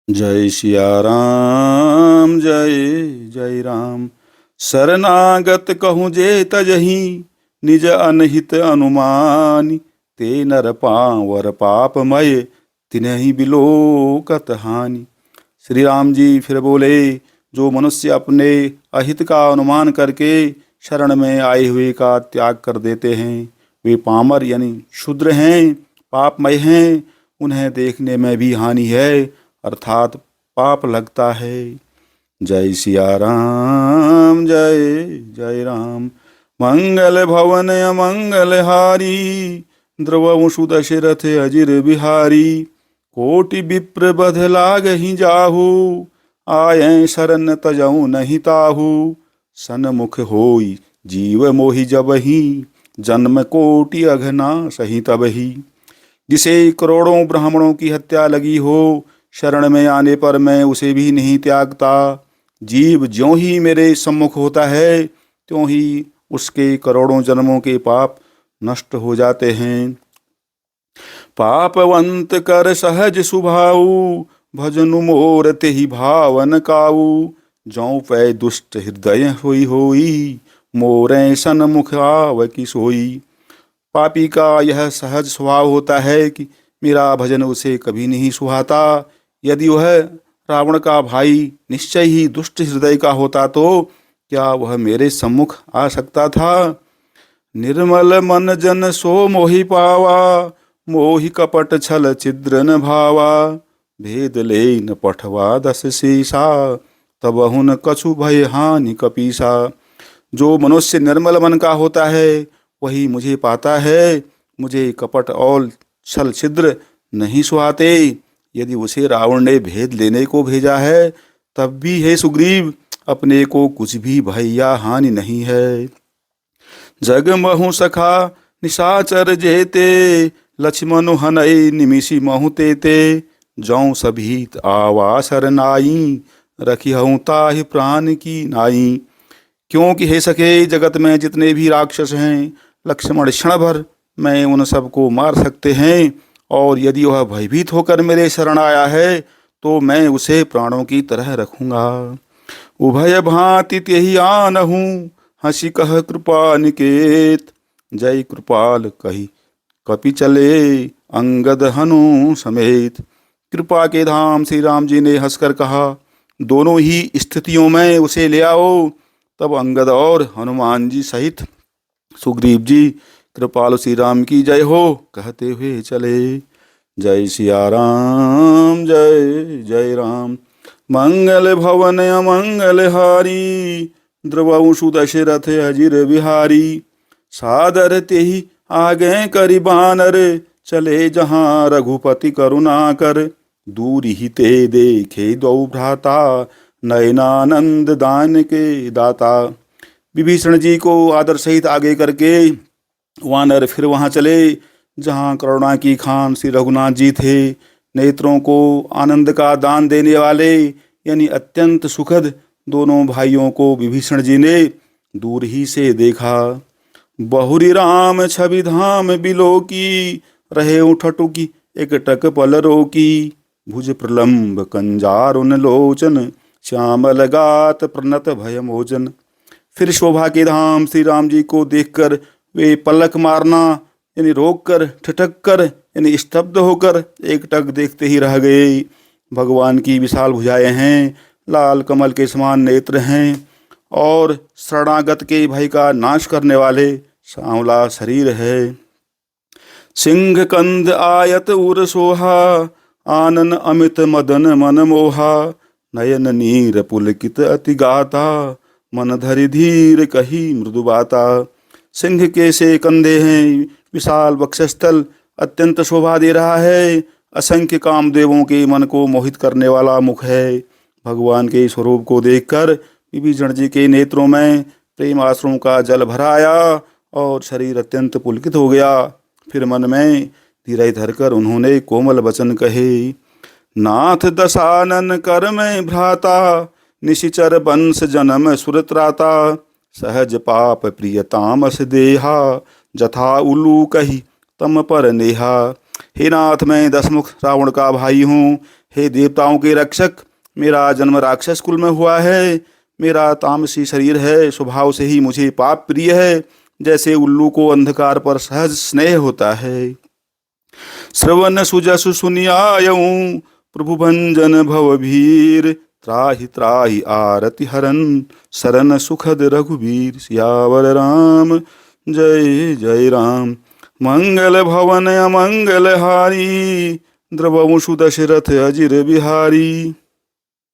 जय सिया राम जय जय राम। शरणागत कहूँ जे तजहि निज अनहित अनुमानि। ते नर पावर पापमय तिन्हि बिलोकत हानि। श्री राम जी फिर बोले, जो मनुष्य अपने अहित का अनुमान करके शरण में आए हुए का त्याग कर देते हैं, वे पामर यानी शूद्र हैं, पापमय हैं। उन्हें देखने में भी हानि है, अर्थात पाप लगता है। जय सिया राम जय जय राम। मंगल भवन अमंगल हारी, द्रवंशु दशरथ अजिर बिहारी। कोटि विप्र बध लागहि जाहु, आये शरण तजऊ नहीं ताहू। सन्मुख होई जीव मोहि जबहि, जन्म कोटि अघना सही तबहि। जिसे करोड़ों ब्राह्मणों की हत्या लगी हो, शरण में आने पर मैं उसे भी नहीं त्यागता। जीव ज्यों ही मेरे सम्मुख होता है, त्यों ही उसके करोड़ों जन्मों के पाप नष्ट हो जाते हैं। पापवंत कर सहज सुभाऊ, भजनु मोर तेहि भावन काऊ। जौं पै दुष्ट हृदय होई होई, मोरे सन्मुख आव की सोई। पापी का यह सहज स्वभाव होता है कि मेरा भजन उसे कभी नहीं सुहाता। यदि वह रावण का भाई निश्चय ही दुष्ट हृदय का होता तो क्या वह मेरे सम्मुख आ सकता था। निर्मल मन जन सो मोहि पावा, मोहि कपट छल छिद्र न भावा। भेद ले न पठवा दस शीसा, तब हुन कछु भय हानि कपीसा। जो मनुष्य निर्मल मन का होता है वही मुझे पाता है। मुझे कपट और छल छिद्र नहीं सुहाते। यदि उसे रावण ने भेद लेने को भेजा है, तब भी हे सुग्रीव, अपने को कुछ भी भय या हानि नहीं है। जग महु सखा निशाचर जेते, लक्ष्मण हनई निमिषि महु तेते। जौं सभीत आवा शरनाई, रखी हूँ ताहि प्राण की नाई। क्योंकि हे सखे, जगत में जितने भी राक्षस हैं, लक्ष्मण क्षण भर में उन सबको मार सकते हैं। और यदि वह भयभीत होकर मेरे शरण आया है, तो मैं उसे प्राणों की तरह रखूंगा। उभय भांति त्यहि आनहूँ, हंसी कह कृपा निकेत। जय कृपाल कही कपि चले, अंगद हनु समेत। कृपा के धाम श्री राम जी ने हंसकर कहा, दोनों ही स्थितियों में उसे ले आओ। तब अंगद और हनुमान जी सहित सुग्रीव जी कृपालु श्री राम की जय हो कहते हुए चले। जय सिया राम जय जय राम। मंगल भवन अमंगल हारी, द्रवंशु दशरथ अजिर बिहारी। सादर तेहि आगे करि बानर, चले जहाँ रघुपति करुणा कर। दूर ही ते देखे दो भ्राता, नयनानंद दान के दाता। विभीषण जी को आदर सहित आगे करके वानर फिर वहाँ चले जहाँ करुणा की खान श्री रघुनाथ जी थे। नेत्रों को आनंद का दान देने वाले यानी अत्यंत सुखद दोनों भाइयों को विभीषण जी ने दूर ही से देखा। बहुरी राम छवि धाम बिलो की, रहे उठटु की एक टक पल रोकी। भुज प्रलंब कंजारुन लोचन, श्यामल गात प्रणत भय मोचन। फिर शोभा के धाम श्री राम जी को देखकर वे पलक मारना यानी रोक कर, ठिठक कर यानी स्तब्ध होकर एकटक देखते ही रह गए। भगवान की विशाल भुजाएं हैं, लाल कमल के समान नेत्र हैं और शरणागत के भय का नाश करने वाले सांवला शरीर है। सिंह कंद आयत उर सोहा, आनन अमित मदन मन मोहा। नयन नीर पुलकित अति गाता, मन धरि धीर कही मृदु बाता। सिंह के से कंधे हैं, विशाल वक्षस्थल अत्यंत शोभा दे रहा है। असंख्य कामदेवों के मन को मोहित करने वाला मुख है। भगवान के स्वरूप को देखकर विभीषण जी के नेत्रों में प्रेम आश्रुओं का जल भरा आया और शरीर अत्यंत पुलकित हो गया। फिर मन में धीरज धरकर उन्होंने कोमल वचन कहे, नाथ दशानन कर में भ्राता, निशिचर वंश जन्म सुरत्राता। सहज पाप प्रिय तामस देहा, जथा उल्लू कही तम पर नेहा। हे नाथ, मैं दशमुख रावण का भाई हूँ। हे देवताओं के रक्षक, मेरा जन्म राक्षस कुल में हुआ है। मेरा तामसी शरीर है, स्वभाव से ही मुझे पाप प्रिय है, जैसे उल्लू को अंधकार पर सहज स्नेह होता है। श्रवण सुजसु सुनियायऊं, प्रभु भंजन भवभीर, त्राहि त्राहि आरति हरन, शरण सुखद रघुवीर। सियावर राम जय जय राम। मंगल भवन अमंगल हारी, द्रवमुषु दशरथ अजिर बिहारी।